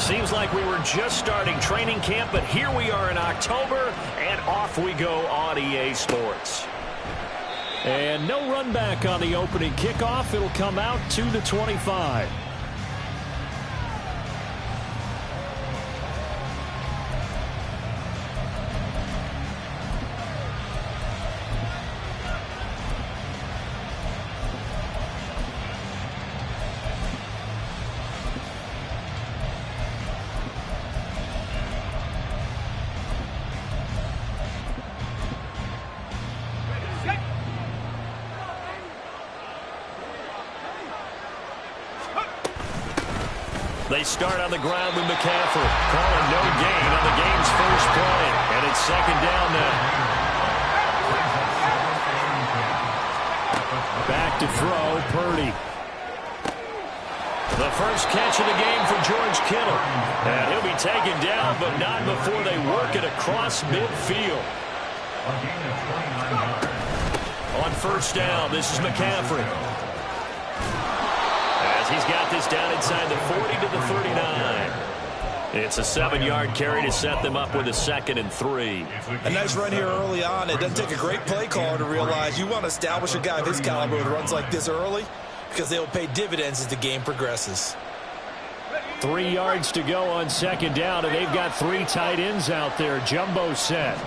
Seems like we were just starting training camp, but here we are in October, and off we go on EA Sports. And no run back on the opening kickoff. It'll come out to the 25. They start on the ground with McCaffrey. Calling no gain on the game's first play. And it's second down now. Back to throw, Purdy. The first catch of the game for George Kittle. And he'll be taken down, but not before they work it across midfield. On first down, this is McCaffrey. He's got this down inside the 40 to the 39. It's a 7-yard carry to set them up with a 2nd and 3. A nice run here early on. It doesn't take a great play caller to realize you want to establish a guy of his caliber with runs like this early because they will pay dividends as the game progresses. 3 yards to go on second down, and they've got 3 tight ends out there. Jumbo set.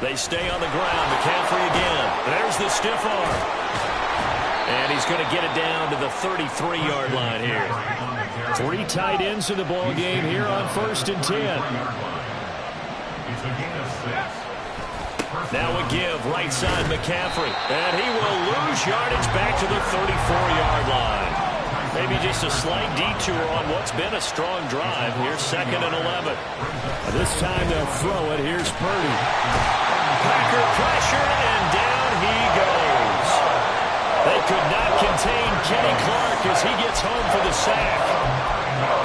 They stay on the ground. McCaffrey again. There's the stiff arm. And he's going to get it down to the 33-yard line here. 3 tight ends in the ball game here on 1st and 10. Now a give right side McCaffrey. And he will lose yardage back to the 34-yard line. Maybe just a slight detour on what's been a strong drive. Here's 2nd and 11. This time they'll throw it. Here's Purdy. Packer pressure, and down he goes. They could not contain Kenny Clark as he gets home for the sack.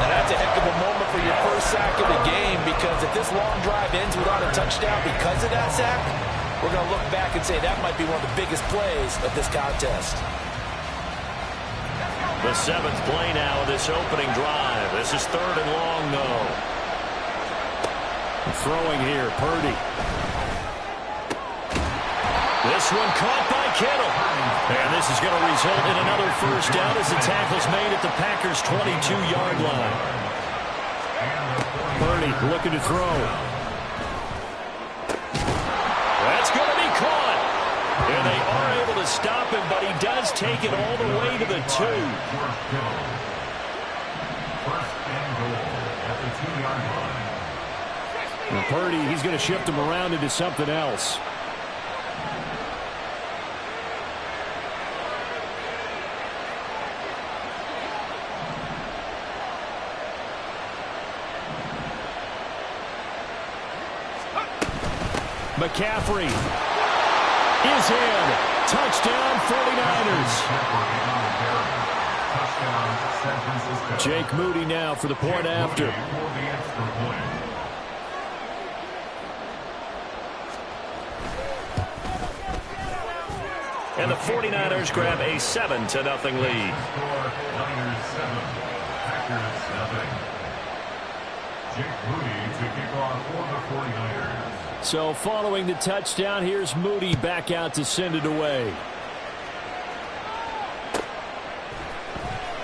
Now that's a heck of a moment for your first sack of the game, because if this long drive ends without a touchdown because of that sack, we're going to look back and say that might be one of the biggest plays of this contest. The 7th play now of this opening drive. This is 3rd and long, though. Throwing here, Purdy. This one caught by Kittle. And this is going to result in another first down as the tackle's made at the Packers' 22-yard line. Purdy looking to throw. That's going to be caught. And they are able to stop him, but he does take it all the way to the 2. First and goal at the 2-yard line. And Purdy, he's going to shift him around into something else. McCaffrey is in. Touchdown, 49ers. Jake Moody now for the point after. And the 49ers grab a 7-0 lead. Jake Moody to kick off for the 49ers. So following the touchdown, here's Moody back out to send it away.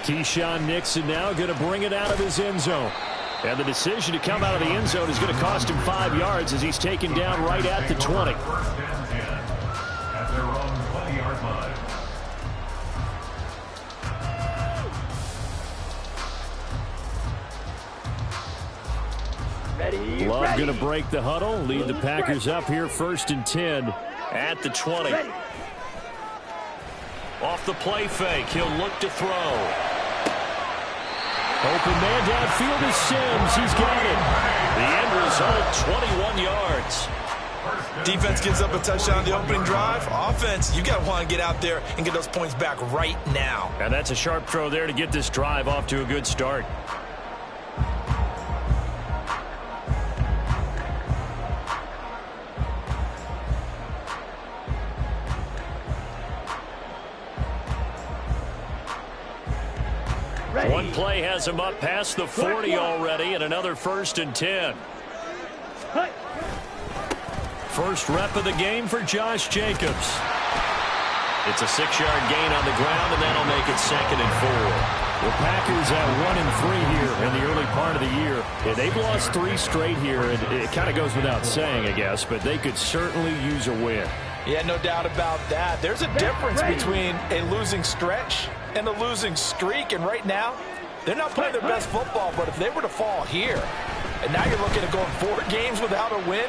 Keyshawn Nixon now going to bring it out of his end zone. And the decision to come out of the end zone is going to cost him 5 yards as he's taken down right at the 20. First and 10 at their own 20-yard line. Love going to break the huddle, lead the Packers up here 1st and 10 at the 20. Off the play fake, he'll look to throw. Open man downfield is Sims. He's got it. The end result, 21 yards. Defense gives up a touchdown on the opening drive. Offense, you got to want to get out there and get those points back right now. And that's a sharp throw there to get this drive off to a good start. One play has him up past the 40 already, and another 1st and 10. First rep of the game for Josh Jacobs. It's a 6-yard gain on the ground, and that'll make it 2nd and 4. The Packers at 1-3 here in the early part of the year. Yeah, they've lost 3 straight here, and it kind of goes without saying, I guess, but they could certainly use a win. Yeah, no doubt about that. There's a difference between a losing stretch and a losing streak, and right now, they're not playing their best football, but if they were to fall here, and now you're looking at going 4 games without a win,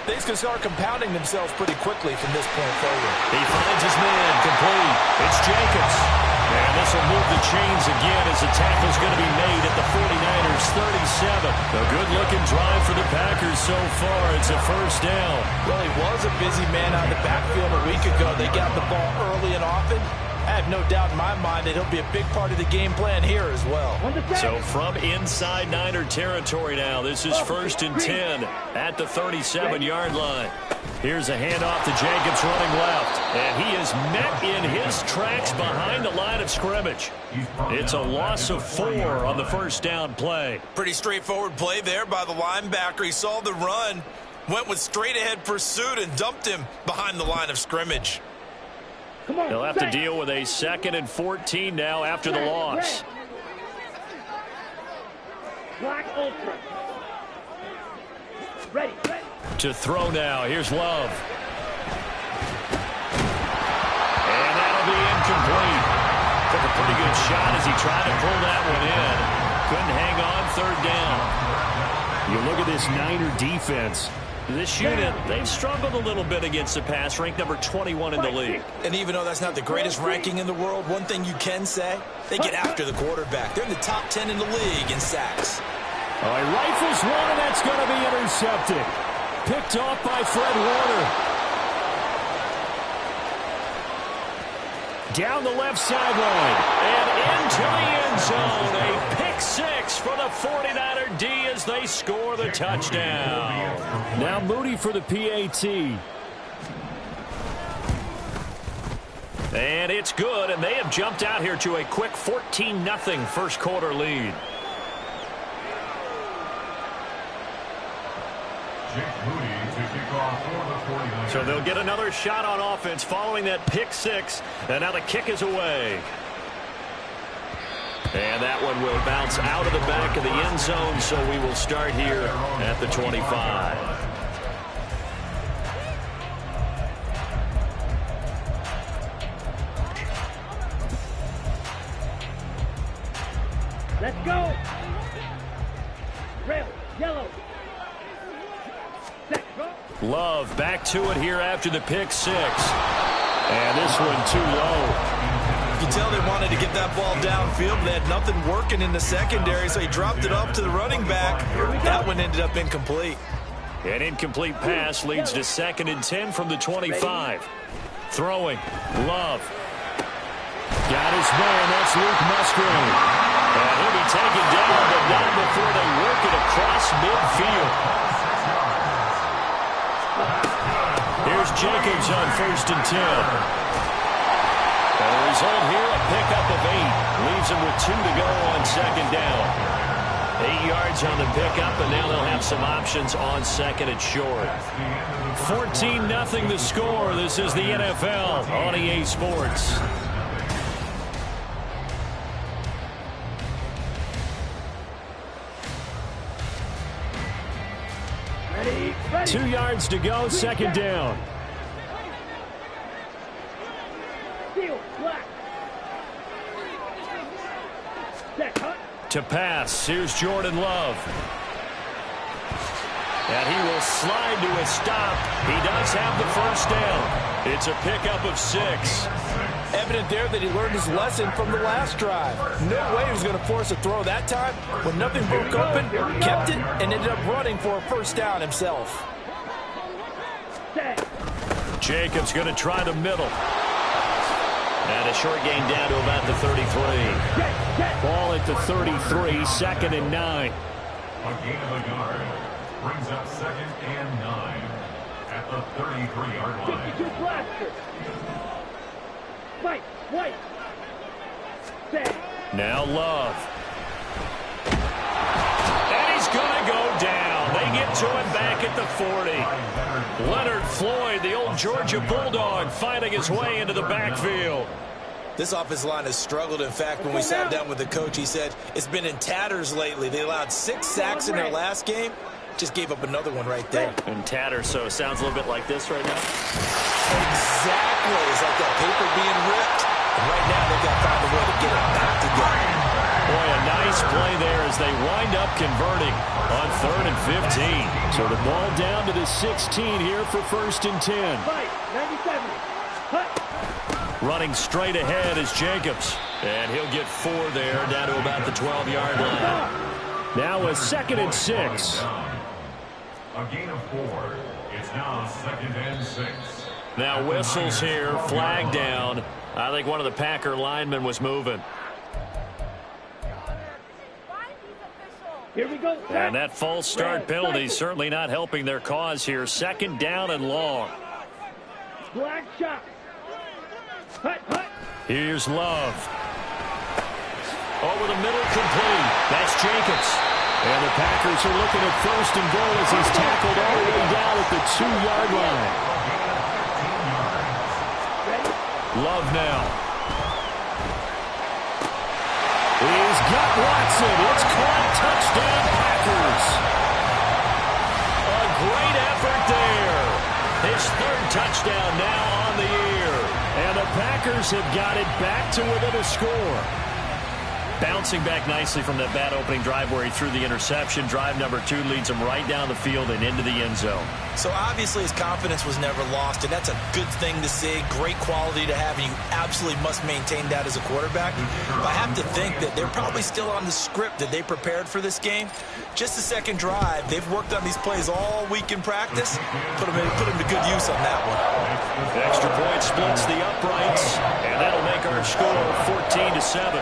things can start compounding themselves pretty quickly from this point forward. He finds his man, complete. It's Jacobs. And this will move the chains again as the tackle's going to be made at the 49ers 37. A good-looking drive for the Packers so far. It's a 1st down. Well, he was a busy man out of the backfield a week ago. They got the ball early and often. I have no doubt in my mind that he'll be a big part of the game plan here as well. So from inside Niner territory now, this is 1st and 10 at the 37-yard line. Here's a handoff to Jacobs running left. And he is met in his tracks behind the line of scrimmage. It's a loss of 4 on the 1st down play. Pretty straightforward play there by the linebacker. He saw the run, went with straight-ahead pursuit, and dumped him behind the line of scrimmage. They'll have to deal with a 2nd and 14 now after the loss. Black Ultra. Ready. To throw now. Here's Love. And that'll be incomplete. Took a pretty good shot as he tried to pull that one in. Couldn't hang on 3rd down. You look at this Niner defense. This unit, they've struggled a little bit against the pass, ranked number 21 in the league. And even though that's not the greatest ranking in the world, one thing you can say, they get after the quarterback. They're in the top 10 in the league in sacks. Oh, he rifles one, and that's going to be intercepted. Picked off by Fred Warner. Down the left sideline and into the end zone. A pick 6 for the 49er D as they score the touchdown. Now Moody for the PAT. And it's good, and they have jumped out here to a quick 14-0 first quarter lead. So they'll get another shot on offense following that pick 6, and now the kick is away. And that one will bounce out of the back of the end zone, so we will start here at the 25. Let's go. Red, yellow. Love back to it here after the pick 6. And this one too low. You can tell they wanted to get that ball downfield. They had nothing working in the secondary, so he dropped it up to the running back. That one ended up incomplete. An incomplete pass leads to 2nd and 10 from the 25. Throwing. Love. Got his man. That's Luke Musgrave. And he'll be taken down, but not before they work it across midfield. Here's Jacobs on 1st and 10. And the result here, a pickup of 8. Leaves him with 2 to go on 2nd down. 8 yards on the pickup, and now they'll have some options on 2nd and short. 14-0 the score. This is the NFL on EA Sports. Ready. 2 yards to go, 2nd down. Steel, black. Set, cut. To pass, here's Jordan Love. And he will slide to a stop. He does have the 1st down. It's a pickup of 6. Evident there that he learned his lesson from the last drive. No way he was going to force a throw that time. When nothing broke open, kept it, and ended up running for a 1st down himself. Set. Jacobs going to try the middle. And a short gain down to about the 33. Ball at the 33, 2nd and 9. A gain of a yard brings up 2nd and 9 at the 33-yard line. 52 blaster. Fight, white. Set. Now Love. And he's going to go down. They get to him back at the 40. Leonard Floyd, the old Georgia Bulldog, finding his way into the backfield. This offensive line has struggled. In fact, when we sat down with the coach, he said it's been in tatters lately. They allowed 6 sacks in their last game. Just gave up another one right there. In tatters, so it sounds a little bit like this right now. Exactly. It's like that paper being ripped. And right now, they've got to find a way to get it back together. Boy, a nice play there as they wind up converting on 3rd and 15. So the ball down to the 16 here for 1st and 10. Fight, 97. Cut. Running straight ahead is Jacobs. And he'll get 4 there, down to about the 12-yard line. Now a 2nd and 6. A gain of 4. It's now 2nd and 6. Now whistles here, flag down. I think one of the Packer linemen was moving. Here we go. And that false start penalty certainly not helping their cause here. 2nd down and long. Black shot. Hut, hut. Here's Love. Over the middle, complete. That's Jacobs. And the Packers are looking at 1st and goal as he's tackled all the way down at the 2-yard line. Love now. He's got Watson. It's caught. Touchdown, Packers. A great effort there. His 3rd touchdown now on the year. And the Packers have got it back to within a score. Bouncing back nicely from that bad opening drive where he threw the interception. Drive number 2 leads him right down the field and into the end zone. So obviously his confidence was never lost, and that's a good thing to see. Great quality to have, and you absolutely must maintain that as a quarterback. But I have to think that they're probably still on the script that they prepared for this game. Just the 2nd drive. They've worked on these plays all week in practice. Put them to good use on that one. Extra point splits the uprights, and that'll make our score 14-7.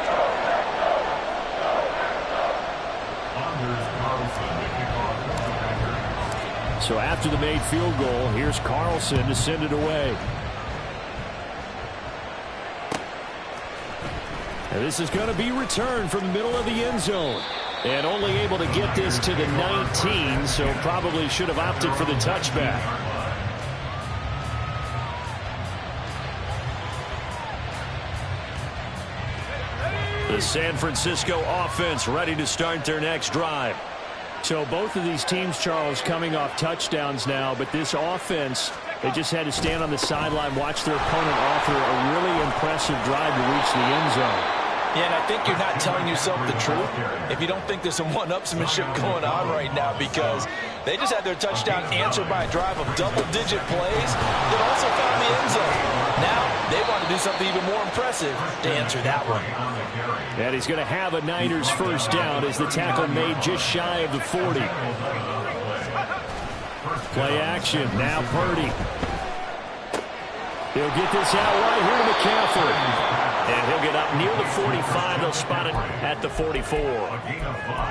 So after the made field goal, here's Carlson to send it away. And this is going to be returned from the middle of the end zone. And only able to get this to the 19, so probably should have opted for the touchback. The San Francisco offense ready to start their next drive. So both of these teams, Charles, coming off touchdowns now, but this offense, they just had to stand on the sideline, watch their opponent offer a really impressive drive to reach the end zone. Yeah, and I think you're not telling yourself the truth if you don't think there's some one-upsmanship going on right now, because they just had their touchdown answered by a drive of double-digit plays that also found the end zone. Now they want to do something even more impressive to answer that one. And he's going to have a Niners 1st down as the tackle made just shy of the 40. Play action. Now Purdy. He'll get this out right here to McCaffrey. And he'll get up near the 45. They'll spot it at the 44.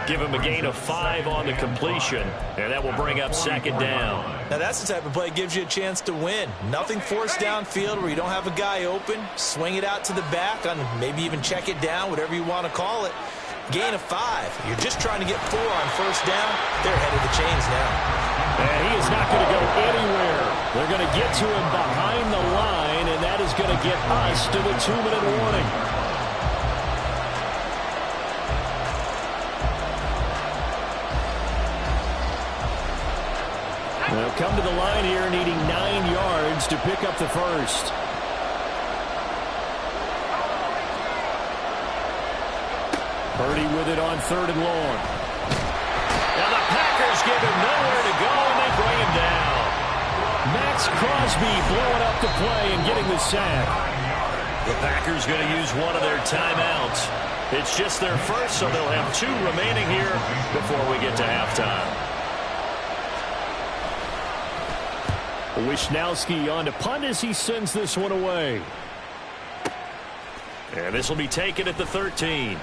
Give him a gain of 5 on the completion. And that will bring up 2nd down. Now that's the type of play that gives you a chance to win. Nothing forced downfield where you don't have a guy open. Swing it out to the back, on maybe even check it down, whatever you want to call it. Gain of 5. You're just trying to get 4 on 1st down. They're ahead of the chains now. And he is not going to go anywhere. They're going to get to him behind the line, and that is going to get us to the 2-minute warning. They'll come to the line here needing 9 yards to pick up the 1st. Purdy with it on 3rd and long. Now the Packers give him nowhere to go, and they bring him down. Max Crosby blowing up the play and getting the sack. The Packers going to use one of their timeouts. It's just their 1st, so they'll have 2 remaining here before we get to halftime. Wishnowski on to punt as he sends this one away. And this will be taken at the 13.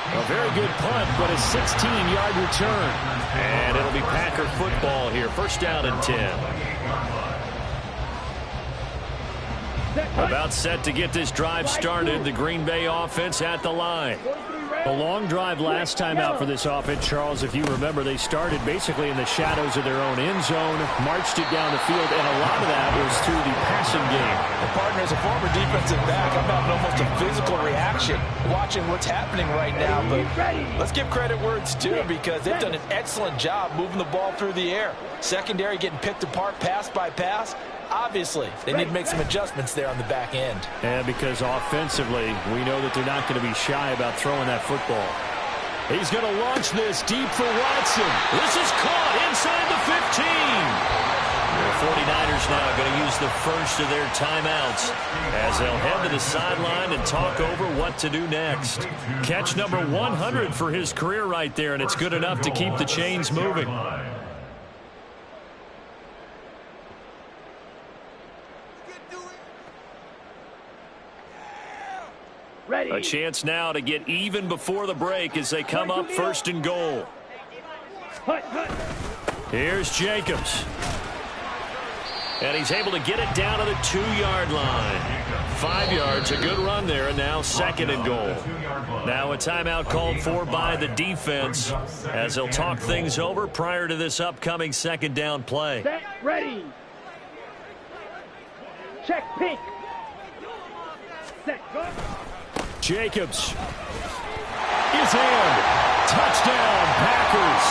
A very good punt, but a 16-yard return. And it'll be Packer football here. 1st down and 10. About set to get this drive started. The Green Bay offense at the line. A long drive last time out for this offense, Charles. If you remember, they started basically in the shadows of their own end zone, marched it down the field, and a lot of that was through the passing game. And partner, as a former defensive back, I'm having almost a physical reaction watching what's happening right now. But let's give credit where it's due, because they've done an excellent job moving the ball through the air. Secondary getting picked apart pass by pass. Obviously, they need to make some adjustments there on the back end. And because offensively, we know that they're not going to be shy about throwing that football. He's going to launch this deep for Watson. This is caught inside the 15. The 49ers now going to use the first of their timeouts as they'll head to the sideline and talk over what to do next. Catch number 100 for his career right there, and it's good enough to keep the chains moving. Ready. A chance now to get even before the break as they come up first and goal. Here's Jacobs. And he's able to get it down to the 2-yard line. 5 yards, a good run there, and now second and goal. Now a timeout called for by the defense as they'll talk things over prior to this upcoming second down play. Set, ready. Check pink. Set, go. Jacobs is in. Touchdown, Packers.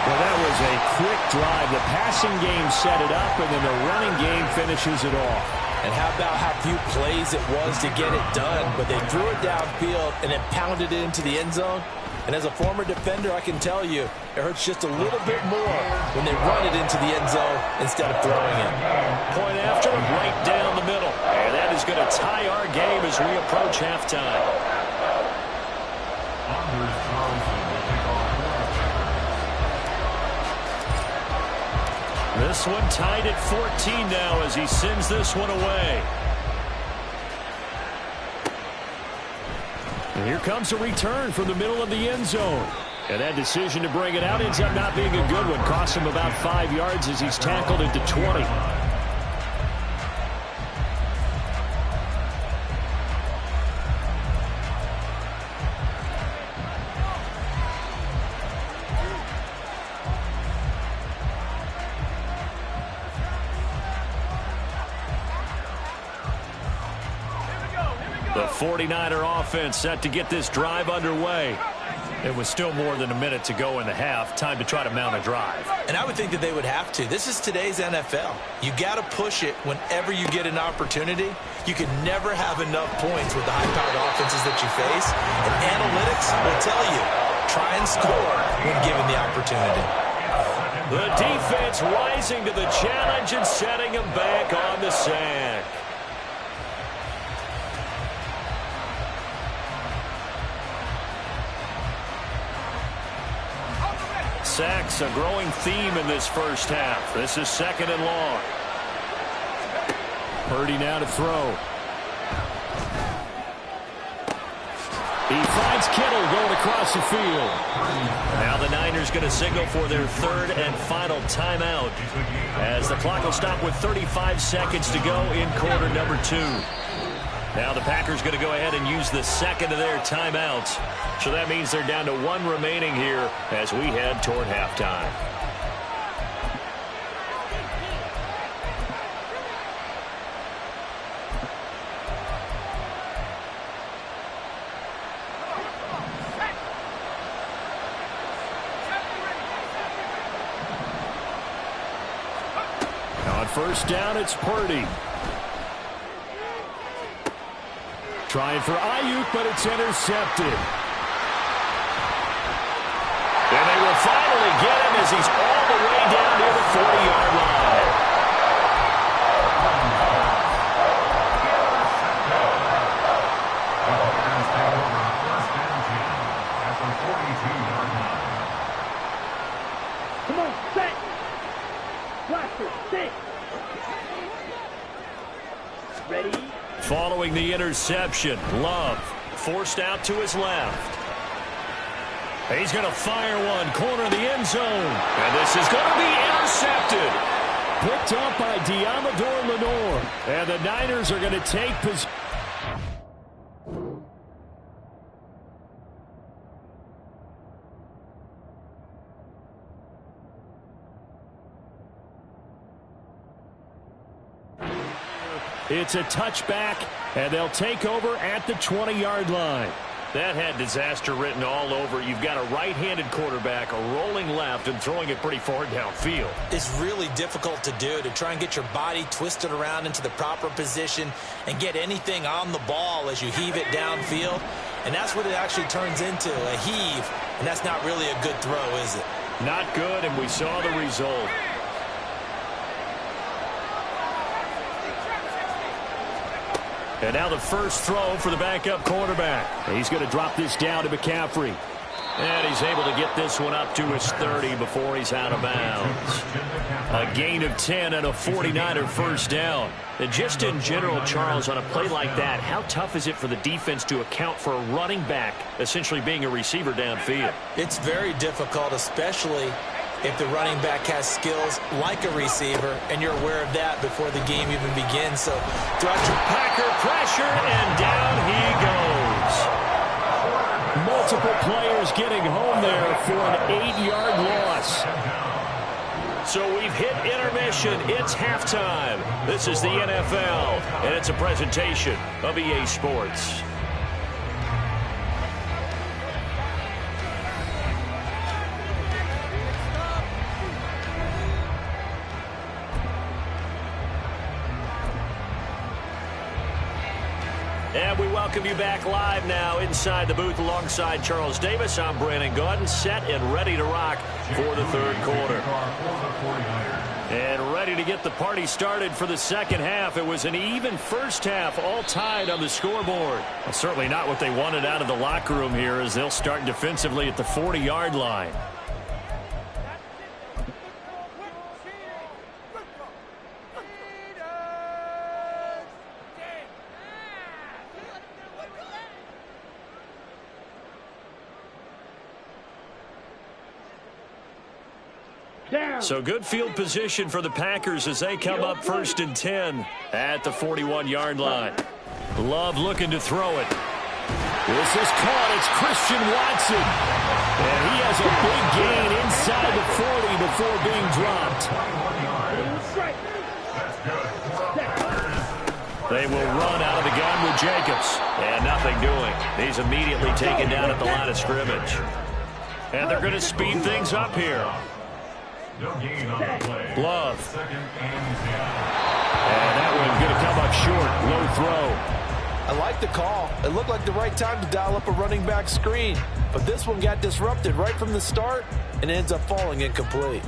Well, that was a quick drive. The passing game set it up, and then the running game finishes it off. And how about how few plays it was to get it done, but they threw it downfield and then pounded it into the end zone. And as a former defender, I can tell you, it hurts just a little bit more when they run it into the end zone instead of throwing it. Point after, right down the middle. And that is going to tie our game as we approach halftime. Anders Carlson will take off quarterback. This one tied at 14 now as he sends this one away. And here comes a return from the middle of the end zone. And that decision to bring it out ends up not being a good one. Costs him about 5 yards as he's tackled at the 20. The 49er offense set to get this drive underway. It was still more than a minute to go in the half. Time to try to mount a drive. And I would think that they would have to. This is today's NFL. You got to push it whenever you get an opportunity. You can never have enough points with the high-powered offenses that you face. And analytics will tell you, try and score when given the opportunity. The defense rising to the challenge and setting him back on the sack. Sacks, a growing theme in this first half. This is second and long. Purdy now to throw. He finds Kittle going across the field. Now the Niners going to signal for their third and final timeout as the clock will stop with 35 seconds to go in quarter number 2. Now the Packers going to go ahead and use the second of their timeouts. So that means they're down to 1 remaining here as we head toward halftime. On first down, it's Purdy. Trying for Ayuk, but it's intercepted. And they will finally get him as he's all the way down near the 40-yard line. Come on, set. Blaster, sit. Ready. Following the interception, Love forced out to his left. He's going to fire one, corner of the end zone. And this is going to be intercepted. picked up by Diamador Lenore. And the Niners are going to take possession. It's a touchback, and they'll take over at the 20-yard line. That had disaster written all over. You've got a right-handed quarterback, a rolling left, and throwing it pretty far downfield. It's really difficult to do, to try and get your body twisted around into the proper position and get anything on the ball as you heave it downfield. And that's what it actually turns into, a heave. And that's not really a good throw, is it? Not good, and we saw the result. And now the first throw for the backup quarterback. He's going to drop this down to McCaffrey. And he's able to get this one up to his 30 before he's out of bounds. A gain of 10 and a 49er first down. And just in general, Charles, on a play like that, how tough is it for the defense to account for a running back essentially being a receiver downfield? It's very difficult, especially if the running back has skills like a receiver, and you're aware of that before the game even begins. So throughout your Packer pressure, and down he goes. Multiple players getting home there for an 8-yard loss. So we've hit intermission. It's halftime. This is the NFL, and it's a presentation of EA Sports. And we welcome you back live now inside the booth alongside Charles Davis. I'm Brandon Gaudin, set and ready to rock for the third quarter. And ready to get the party started for the second half. It was an even first half, all tied on the scoreboard. Well, certainly not what they wanted out of the locker room here, as they'll start defensively at the 40-yard line. So good field position for the Packers as they come up 1st and 10 at the 41-yard line. Love looking to throw it. This is caught. It's Christian Watson. And he has a big gain inside the 40 before being dropped. They will run out of the gun with Jacobs. And nothing doing. He's immediately taken down at the line of scrimmage. And they're going to speed things up here. No gain on the play. Love. Second and 10. And that one's going to come up short. Low throw. I like the call. It looked like the right time to dial up a running back screen. But this one got disrupted right from the start and ends up falling incomplete.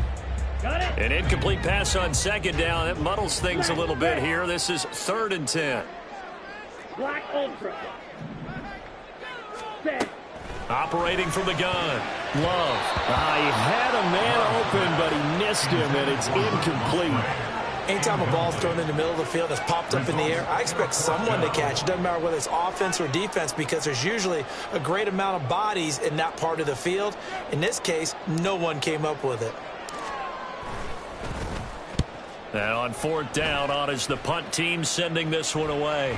Got it. An incomplete pass on second down. It muddles things a little bit here. This is 3rd and 10. Black Ultra. Set. Operating from the gun. Love. He had a man open, but he missed him, and it's incomplete. anytime a ball's thrown in the middle of the field that's popped up in the air, I expect someone to catch. It doesn't matter whether it's offense or defense, because there's usually a great amount of bodies in that part of the field. In this case, no one came up with it. Now on 4th down, on is the punt team sending this one away.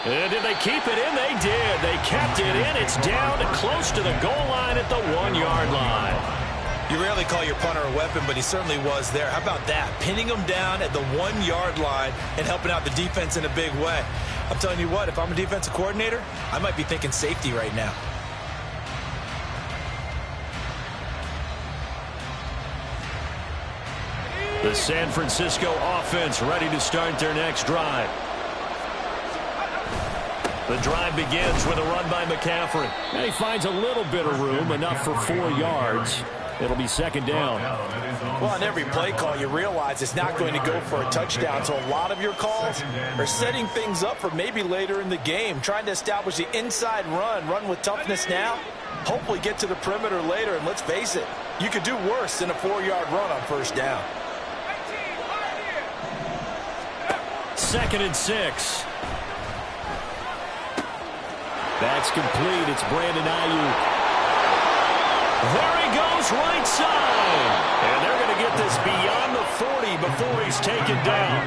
And did they keep it in? They did. They kept it in. It's down and close to the goal line at the 1-yard line. You rarely call your punter a weapon, but he certainly was there. How about that? Pinning him down at the 1-yard line and helping out the defense in a big way. I'm telling you what, if I'm a defensive coordinator, I might be thinking safety right now. The San Francisco offense ready to start their next drive. The drive begins with a run by McCaffrey. And he finds a little bit of room, enough for 4 yards. It'll be 2nd down. Well, on every play call, you realize it's not going to go for a touchdown. So a lot of your calls are setting things up for maybe later in the game, trying to establish the inside run with toughness now, hopefully get to the perimeter later. And let's face it, you could do worse than a 4-yard run on 1st down. 2nd and 6. That's complete. It's Brandon Ayuk. There he goes, right side. And they're going to get this beyond the 40 before he's taken down.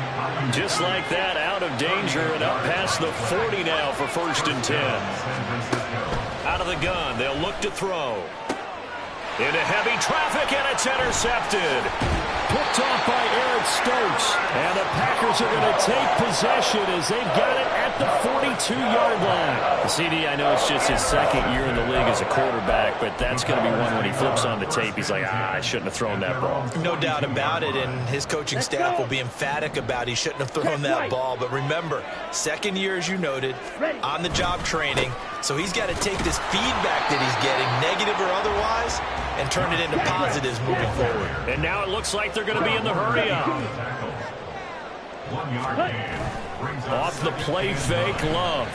Just like that, out of danger and up past the 40 now for 1st and 10. Out of the gun, they'll look to throw. Into heavy traffic, and it's intercepted. Picked off by Eric Stokes. And the Packers are going to take possession as they've got it at the 42-yard line. CD, I know it's just his 2nd year in the league as a quarterback, but that's going to be one when he flips on the tape. He's like, I shouldn't have thrown that ball. No doubt about it, and his coaching staff will be emphatic about he shouldn't have thrown that ball. But remember, 2nd year, as you noted, on-the-job training. So he's got to take this feedback that he's getting, negative or otherwise, and turn it into positives moving forward. And now it looks like they're going to be in the hurry-up. Off the play fake, Love.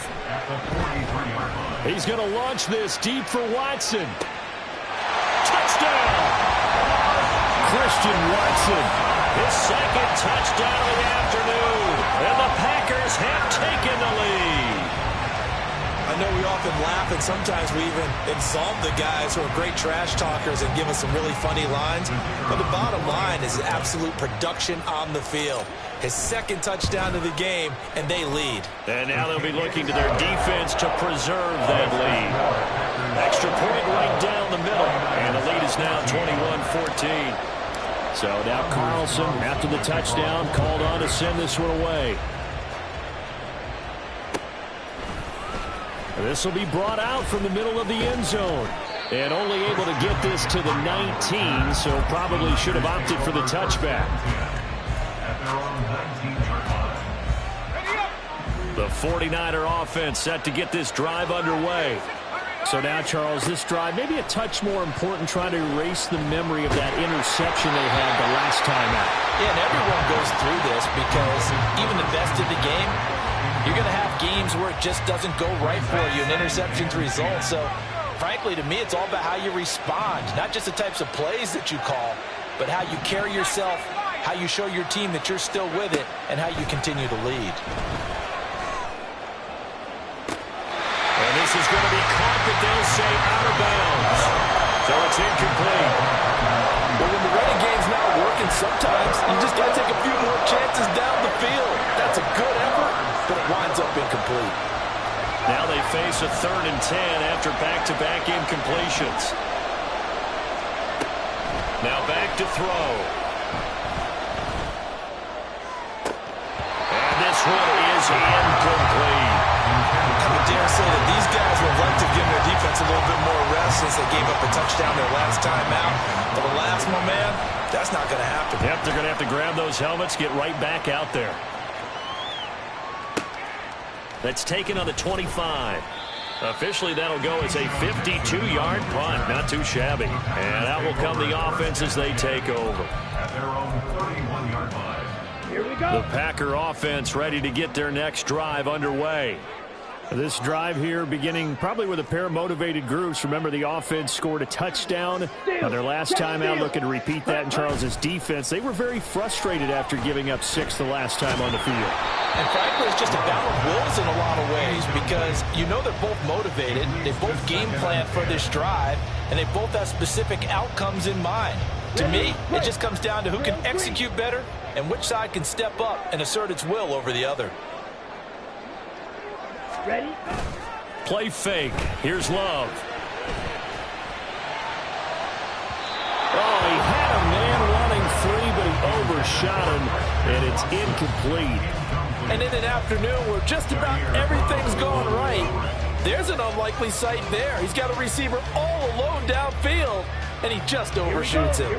He's going to launch this deep for Watson. Touchdown! Christian Watson. His 2nd touchdown of the afternoon. And the Packers have taken the lead. I know we often laugh, and sometimes we even insult the guys who are great trash talkers and give us some really funny lines. But the bottom line is absolute production on the field. His 2nd touchdown of the game, and they lead. And now they'll be looking to their defense to preserve that lead. Extra point right down the middle, and the lead is now 21-14. So now Carlson, after the touchdown, called on to send this one away. This will be brought out from the middle of the end zone. And only able to get this to the 19, so probably should have opted for the touchback. The 49er offense set to get this drive underway. So now, Charles, this drive maybe a touch more important, trying to erase the memory of that interception they had the last time out. Yeah, and everyone goes through this because even the best of the game, you're going to have games where it just doesn't go right for you, and interceptions result. So, frankly, to me, it's all about how you respond, not just the types of plays that you call, but how you carry yourself, how you show your team that you're still with it, and how you continue to lead. And this is going to be caught, but they'll say out of bounds. So it's incomplete. But when the running game's not working, sometimes you just got to take a few more chances down the field. That's a good effort, but it winds up incomplete. Now they face a 3rd and 10 after back-to-back incompletions. Now back to throw. And this one is incomplete. I would dare say that these guys would like to give their defense a little bit more rest since they gave up a touchdown their last time out. But the last one, man, that's not going to happen. Yep, they're going to have to grab those helmets, get right back out there. That's taken on the 25. Officially, that'll go as a 52-yard punt. Not too shabby. And out will come the offense as they take over. At their own 31-yard line. Here we go. The Packer offense ready to get their next drive underway. This drive here beginning probably with a pair of motivated groups. Remember, the offense scored a touchdown on their last time out, looking to repeat that in Charles's defense. They were very frustrated after giving up 6 the last time on the field. And frankly, it's just a battle of wills in a lot of ways because you know they're both motivated, they both game plan for this drive, and they both have specific outcomes in mind. To me, it just comes down to who can execute better and which side can step up and assert its will over the other. Ready? Play fake. Here's Love. Oh, he had a man running 3, but he overshot him, and it's incomplete. And in an afternoon where just about everything's going right, there's an unlikely sight there. He's got a receiver all alone downfield, and he just overshoots him.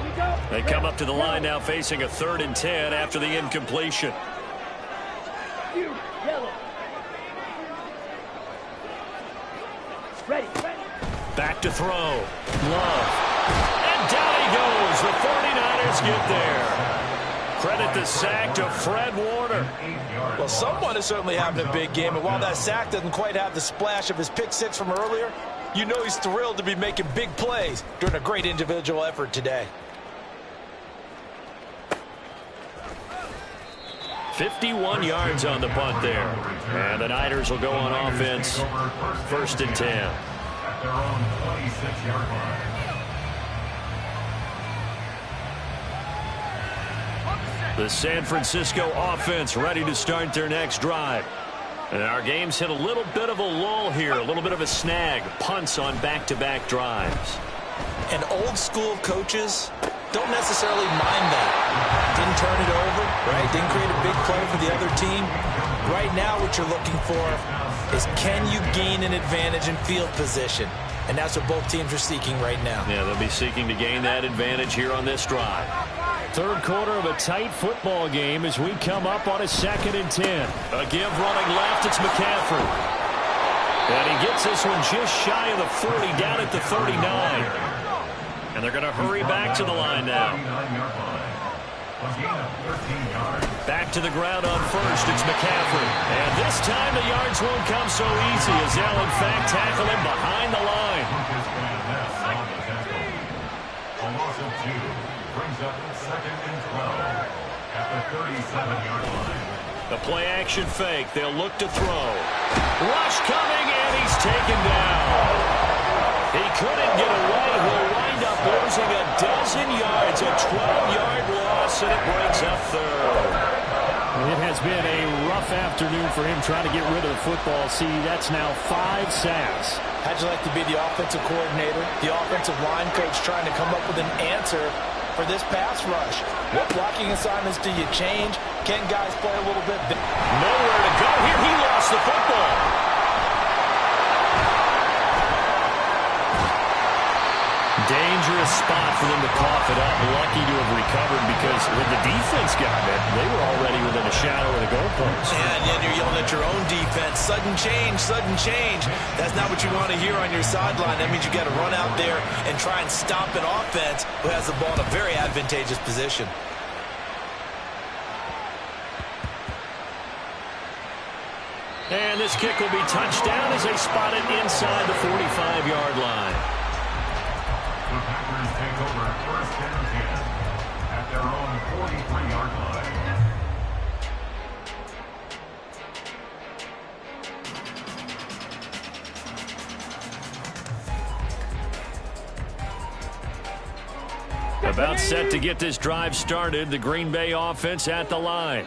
They come up to the line now facing a 3rd and 10 after the incompletion. Yellow. Ready. Back to throw. Love. And down he goes. The 49ers get there. Credit the sack to Fred Warner. Well, someone is certainly having a big game, and while that sack doesn't quite have the splash of his pick 6 from earlier, you know he's thrilled to be making big plays during a great individual effort today. 51 yards on the punt there. And the Niners will go on offense. 1st and 10. At their own 26-yard line. The San Francisco offense ready to start their next drive. And our game's hit a little bit of a lull here, a little bit of a snag. Punts on back-to-back drives. And old-school coaches don't necessarily mind that. Didn't turn it over, right? Didn't create a big play for the other team. Right now what you're looking for is, can you gain an advantage in field position? And that's what both teams are seeking right now. Yeah, they'll be seeking to gain that advantage here on this drive. Third quarter of a tight football game as we come up on a 2nd and 10. A give running left, it's McCaffrey. And he gets this one just shy of the 40, down at the 39. And they're going to hurry back to the line now. Back to the ground on first, it's McCaffrey. And this time the yards won't come so easy as they'll in fact tackle him behind the line. A loss of 2 brings up 2nd and 12 at the 37-yard line. The play action fake, they'll look to throw. Rush coming and he's taken down. He couldn't get away. He'll wind up losing a dozen yards, a 12-yard loss, and it breaks up third. It has been a rough afternoon for him trying to get rid of the football. See, that's now 5 sacks. How'd you like to be the offensive coordinator, the offensive line coach trying to come up with an answer for this pass rush? What blocking assignments do you change? Can guys play a little bit? Nowhere to go here. He lost the football. Dangerous spot for them to cough it up. Lucky to have recovered because when the defense got it, they were already within a shadow of the goalpost. And then you're yelling at your own defense. Sudden change, sudden change. That's not what you want to hear on your sideline. That means you got to run out there and try and stop an offense who has the ball in a very advantageous position. And this kick will be touched down as they spot it inside the 45-yard line. The Packers take over 1st and 10 at their own 43-yard line. About set to get this drive started, the Green Bay offense at the line.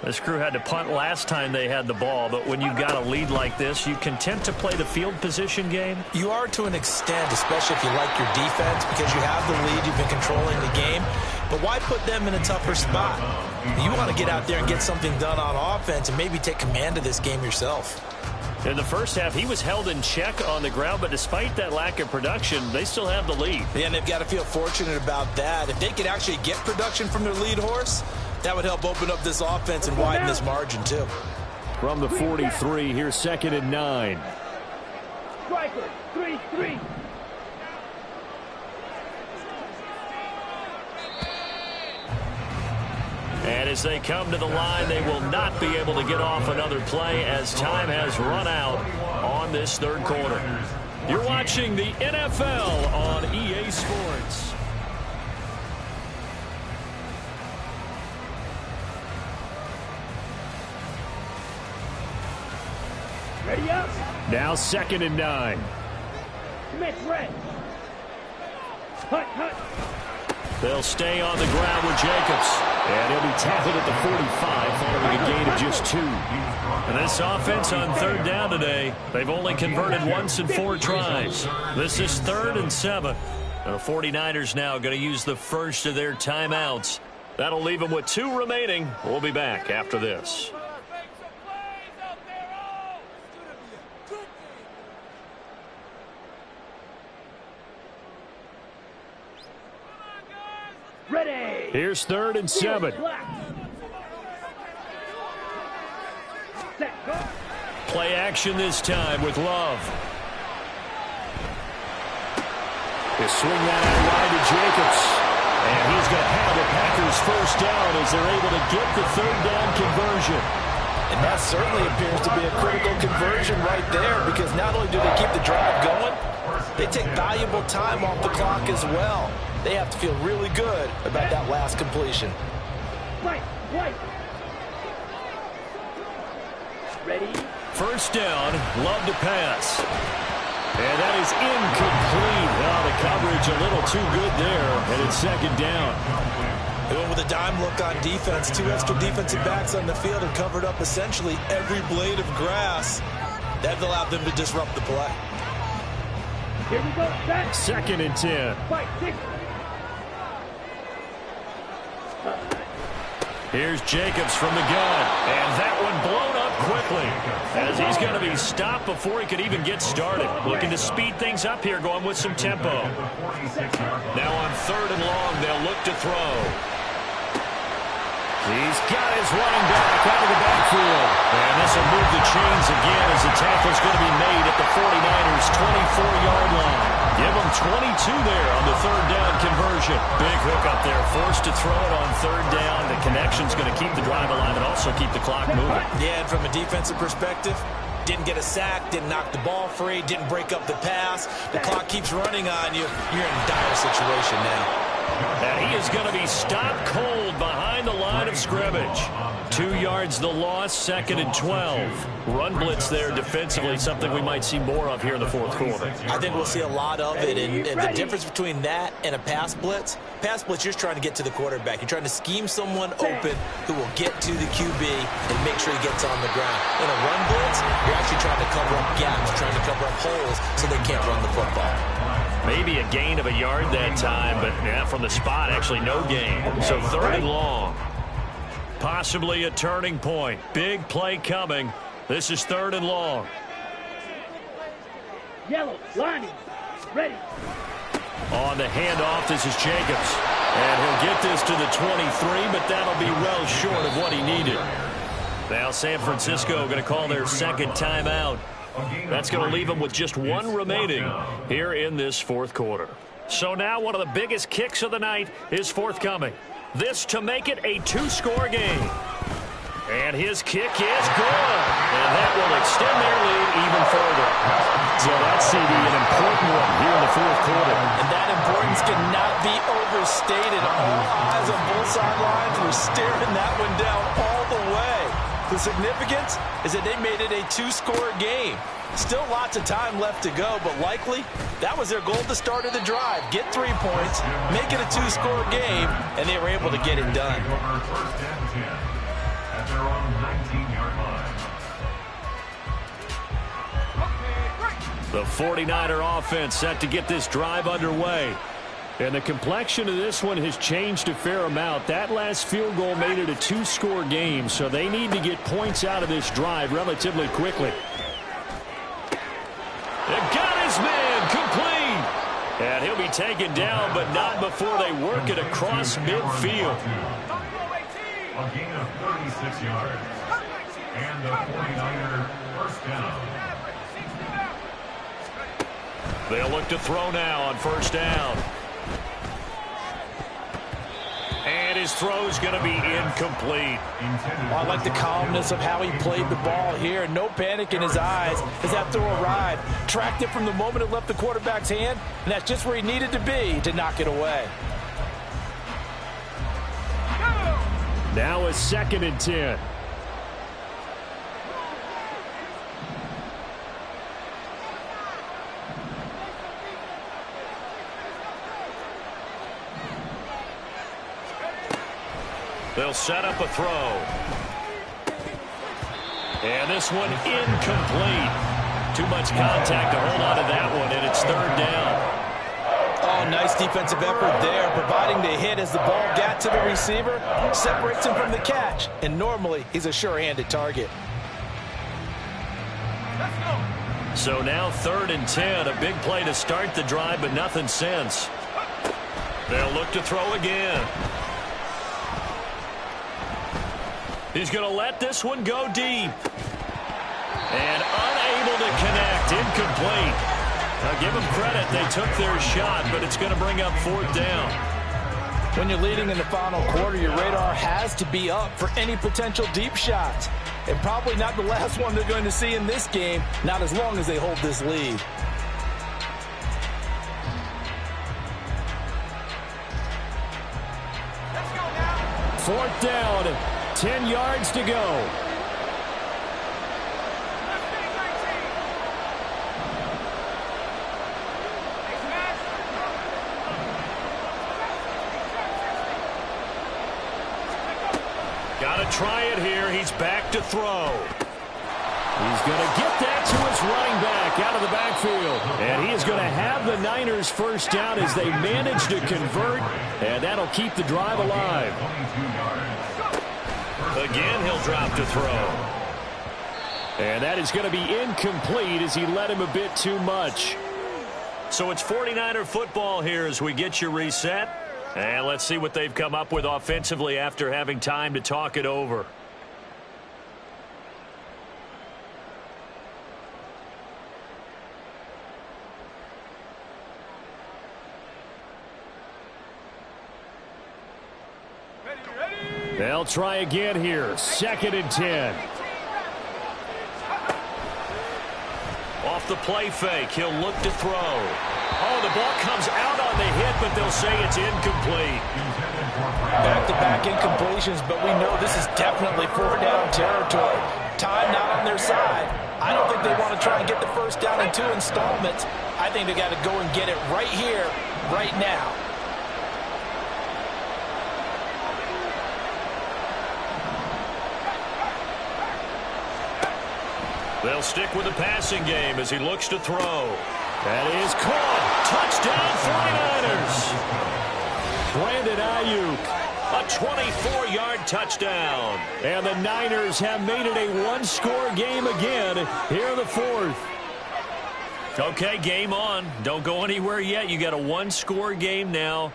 This crew had to punt last time they had the ball, but when you've got a lead like this, you content to play the field position game? You are to an extent, especially if you like your defense, because you have the lead, you've been controlling the game. But why put them in a tougher spot? You want to get out there and get something done on offense and maybe take command of this game yourself. In the first half, he was held in check on the ground, but despite that lack of production, they still have the lead. Yeah, and they've got to feel fortunate about that. If they could actually get production from their lead horse, that would help open up this offense and widen this margin, too. From the 43, here's 2nd and 9. Striker, 3-3. And as they come to the line, they will not be able to get off another play as time has run out on this third quarter. You're watching the NFL on EA Sports. Ready up. Now 2nd and 9. Commit red. Hut, hut. They'll stay on the ground with Jacobs. And he'll be tackled at the 45 following a gain of just 2. And this offense on 3rd down today, they've only converted once in 4 tries. This is 3rd and 7. The 49ers now going to use the first of their timeouts. That'll leave them with 2 remaining. We'll be back after this. Ready. Here's 3rd and 7. Set, go. Play action this time with Love. They swing that out wide to Jacobs. And he's going to have the Packers first down as they're able to get the 3rd down conversion. And that certainly appears to be a critical conversion right there, because not only do they keep the drive going, they take valuable time off the clock as well. They have to feel really good about that last completion. Right, right. Ready. First down, Love to pass. And that is incomplete. Well, the coverage a little too good there, and it's 2nd down. They went with a dime look on defense. 2 extra defensive backs on the field and covered up essentially every blade of grass. That allowed them to disrupt the play. Here we go, set. 2nd and 10. Fight, 6. Here's Jacobs from the gun. And that one blown up quickly as he's going to be stopped before he could even get started. Looking to speed things up here, going with some tempo. Now on 3rd and long, they'll look to throw. He's got his running back out of the backfield. And this will move the chains again as the tackle's going to be made at the 49ers' 24-yard line. Give them 22 there on the 3rd down conversion. Big hook up there, forced to throw it on 3rd down. The connection's going to keep the drive alive and also keep the clock moving. Yeah, and from a defensive perspective, didn't get a sack, didn't knock the ball free, didn't break up the pass. The clock keeps running on you. You're in a dire situation now. And he is going to be stopped cold behind the line of scrimmage. 2 yards the loss, 2nd and 12. Run blitz there defensively, something we might see more of here in the 4th quarter. I think we'll see a lot of it, and the difference between that and a pass blitz, you're just trying to get to the quarterback. You're trying to scheme someone open who will get to the QB and make sure he gets on the ground. In a run blitz, you're actually trying to cover up gaps, trying to cover up holes so they can't run the football. Maybe a gain of a yard that time, but yeah, from the spot, actually no gain. So 3rd and long. Possibly a turning point. Big play coming. This is 3rd and long. Yellow, lining, ready. On the handoff, this is Jacobs. And he'll get this to the 23, but that'll be well short of what he needed. Now San Francisco going to call their 2nd timeout. That's going to leave them with just 1 remaining here in this 4th quarter. So now one of the biggest kicks of the night is forthcoming. This to make it a 2-score game. And his kick is good. And that will extend their lead even further. So that's, CD, an important one here in the 4th quarter. And that importance cannot be overstated. All eyes on both sidelines were staring that one down all the way. The significance is that they made it a 2-score game. Still lots of time left to go, but likely that was their goal at the start of the drive. Get 3 points, make it a 2-score game, and they were able to get it done. First and 10 at their own 19-yard line. The 49er offense set to get this drive underway. And the complexion of this one has changed a fair amount. That last field goal made it a 2-score game, so they need to get points out of this drive relatively quickly. They got his man complete. And he'll be taken down, but not before they work it across midfield. A gain of 36 yards. And the 49er first down. They'll look to throw now on 1st down. And his throw's going to be incomplete. I like the calmness of how he played the ball here. No panic in his eyes as that throw arrived. Tracked it from the moment it left the quarterback's hand, and that's just where he needed to be to knock it away. Now a 2nd and 10. They'll set up a throw. And this one incomplete. Too much contact to hold on to that one, and it's 3rd down. Oh, nice defensive effort there, providing the hit as the ball got to the receiver, separates him from the catch, and normally he's a sure-handed target. So now 3rd and 10, a big play to start the drive, but nothing since. They'll look to throw again. He's going to let this one go deep. And unable to connect, incomplete. Now give them credit, they took their shot, but it's going to bring up 4th down. When you're leading in the final quarter, your radar has to be up for any potential deep shots. And probably not the last one they're going to see in this game, not as long as they hold this lead. Fourth down, 10 yards to go. try it here. He's back to throw. He's going to get that to his running back out of the backfield. And he is going to have the Niners first down as they manage to convert. And that'll keep the drive alive. Again, he'll drop to throw. And that is going to be incomplete as he led him a bit too much. So it's 49er football here as we get you reset. And let's see what they've come up with offensively after having time to talk it over. They'll try again here. 2nd and 10. Off the play fake, he'll look to throw. Oh, the ball comes out on the hit, but they'll say it's incomplete. Back-to-back incompletions, but we know this is definitely 4-down territory. Time not on their side. I don't think they want to try and get the first down in 2 installments. I think they got to go and get it right here, right now. They'll stick with the passing game as he looks to throw. That is caught. Touchdown 49ers. Brandon Ayuk, a 24-yard touchdown. And the Niners have made it a one-score game again here in the 4th. Okay, game on. Don't go anywhere yet. You got a one-score game now.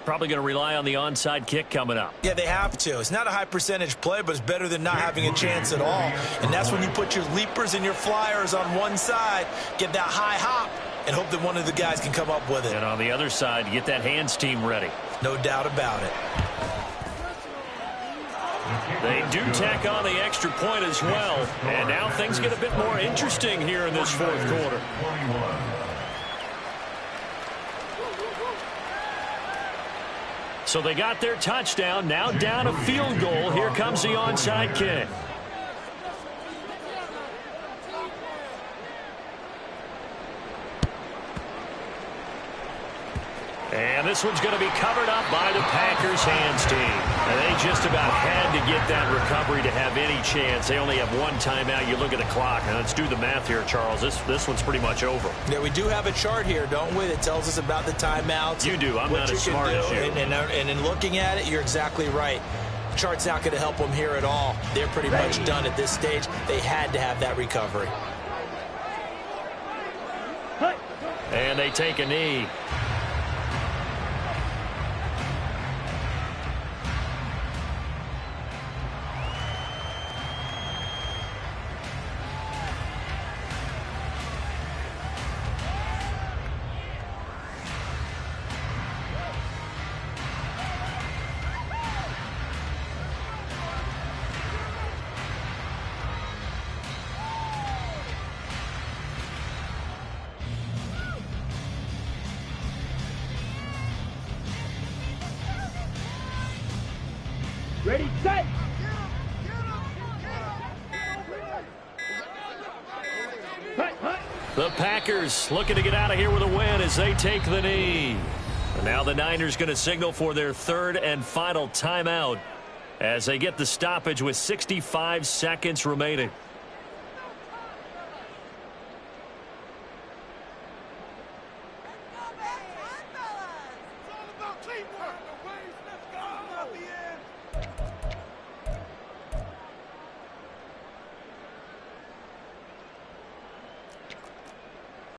Probably going to rely on the onside kick coming up. Yeah, they have to. It's not a high percentage play, but it's better than not having a chance at all. And that's when you put your leapers and your flyers on one side, get that high hop, and hope that one of the guys can come up with it. And on the other side, get that hands team ready. No doubt about it. They do tack on the extra point as well. And now things get a bit more interesting here in this 4th quarter. So they got their touchdown, now down a field goal. Here comes the onside kick. And this one's going to be covered up by the Packers hands team. And they just about had to get that recovery to have any chance. They only have one timeout. You look at the clock. And let's do the math here, Charles. This one's pretty much over. Yeah, we do have a chart here, don't we, that tells us about the timeouts. You do. I'm not as smart as you. And in looking at it, you're exactly right. The chart's not going to help them here at all. They're pretty much done at this stage. They had to have that recovery. And they take a knee. Ready, set. The Packers looking to get out of here with a win as they take the knee. And now the Niners going to signal for their 3rd and final timeout as they get the stoppage with 65 seconds remaining.